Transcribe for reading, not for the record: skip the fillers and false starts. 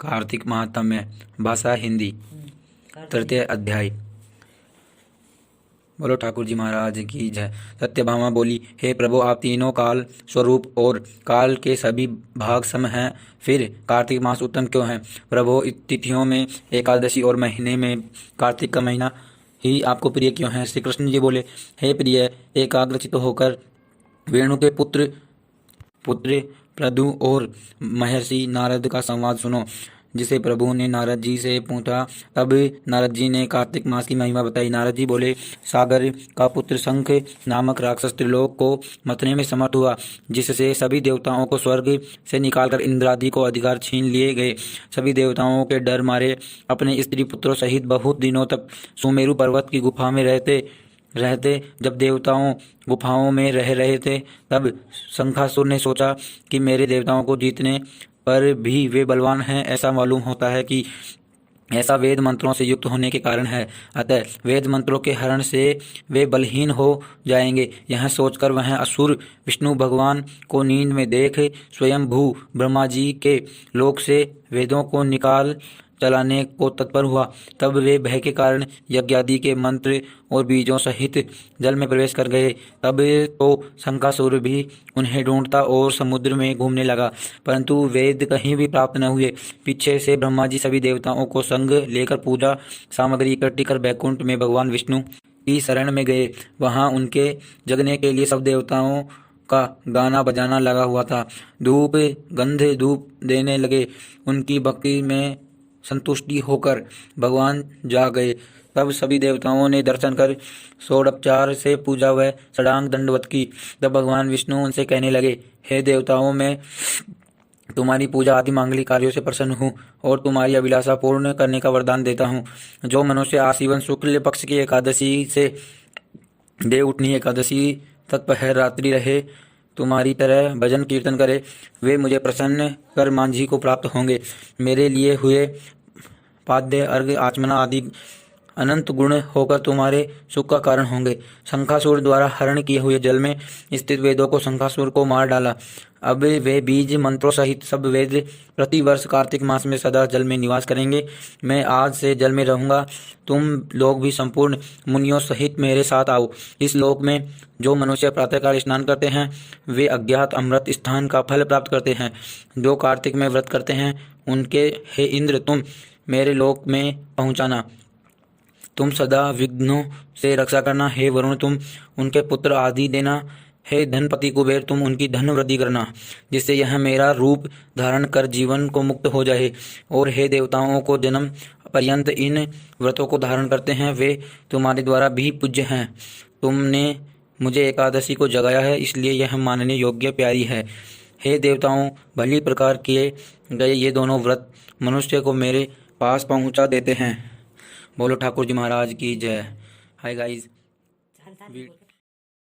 कार्तिक महात्म्य, भाषा हिंदी, तृतीय अध्याय। बोलो ठाकुर जी महाराज की जय। सत्यभामा बोली, हे प्रभु, आप तीनों काल स्वरूप और काल के सभी भाग सम हैं, फिर कार्तिक मास उत्तम क्यों है? प्रभु, तिथियों में एकादशी और महीने में कार्तिक का महीना ही आपको प्रिय क्यों है? श्री कृष्ण जी बोले, हे प्रिय, एकाग्रचित होकर वेणु के पुत्र प्रदु और महर्षि नारद का संवाद सुनो, जिसे प्रभु ने नारद जी से पूछा। तब नारद जी ने कार्तिक मास की महिमा बताई। नारद जी बोले, सागर का पुत्र शंख नामक राक्षस त्रिलोक को मथने में समर्थ हुआ, जिससे सभी देवताओं को स्वर्ग से निकालकर इंद्रादि को अधिकार छीन लिए गए। सभी देवताओं के डर मारे अपने स्त्री पुत्रों सहित बहुत दिनों तक सुमेरु पर्वत की गुफा में रहते जब देवताओं गुफाओं में रह रहे थे, तब शंखासुर ने सोचा कि मेरे देवताओं को जीतने पर भी वे बलवान हैं। ऐसा मालूम होता है कि ऐसा वेद मंत्रों से युक्त होने के कारण है, अतः वेद मंत्रों के हरण से वे बलहीन हो जाएंगे। यह सोचकर वह असुर विष्णु भगवान को नींद में देख स्वयं भू ब्रह्मा जी के लोक से वेदों को निकाल चलाने को तत्पर हुआ। तब वे भय के कारण यज्ञादि के मंत्र और बीजों सहित जल में प्रवेश कर गए। तब तो शंखासुर भी उन्हें ढूंढता और समुद्र में घूमने लगा, परंतु वेद कहीं भी प्राप्त न हुए। पीछे से ब्रह्मा जी सभी देवताओं को संग लेकर पूजा सामग्री इकट्ठी कर बैकुंठ में भगवान विष्णु की शरण में गए। वहां उनके जगने के लिए सब देवताओं का गाना बजाना लगा हुआ था। धूप देने लगे। उनकी भक्ति में संतुष्टि होकर भगवान जा गए। तब सभी देवताओं ने दर्शन कर षोडोपचार से पूजा व षडांग दंडवत की। तब भगवान विष्णु उनसे कहने लगे, हे देवताओं, मैं तुम्हारी पूजा आदि मांगलिक कार्यों से प्रसन्न हूँ और तुम्हारी अभिलाषा पूर्ण करने का वरदान देता हूँ। जो मनुष्य आजीवन शुक्ल पक्ष की एकादशी से देव उठनी एकादशी तक पहर रात्रि रहे, तुम्हारी तरह भजन कीर्तन करे, वे मुझे प्रसन्न कर मांझी को प्राप्त होंगे। मेरे लिए हुए पाद्य अर्घ आचमना आदि अनंत गुण होकर तुम्हारे सुख का कारण होंगे। शंखासुर द्वारा हरण किए हुए जल में स्थित वेदों को शंखासुर को मार डाला। अब वे बीज मंत्रों सहित सब वेद प्रतिवर्ष कार्तिक मास में सदा जल में निवास करेंगे। मैं आज से जल में रहूंगा। तुम लोग भी संपूर्ण मुनियों सहित मेरे साथ आओ। इस लोक में जो मनुष्य प्रातःकाल स्नान करते हैं, वे अज्ञात अमृत स्थान का फल प्राप्त करते हैं। जो कार्तिक में व्रत करते हैं, उनके हे इंद्र, तुम मेरे लोक में पहुंचाना। तुम सदा विघ्नों से रक्षा करना। हे वरुण, तुम उनके पुत्र आदि देना। हे धनपति कुबेर, तुम उनकी धन वृद्धि करना, जिससे यह मेरा रूप धारण कर जीवन को मुक्त हो जाए। और हे देवताओं को जन्म पर्यंत इन व्रतों को धारण करते हैं, वे तुम्हारे द्वारा भी पूज्य हैं। तुमने मुझे एकादशी को जगाया है, इसलिए यह मानने योग्य प्यारी है। हे देवताओं, भली प्रकार किए गए ये दोनों व्रत मनुष्य को मेरे पास पहुंचा देते हैं। बोलो ठाकुर जी महाराज की जय। Hi guys.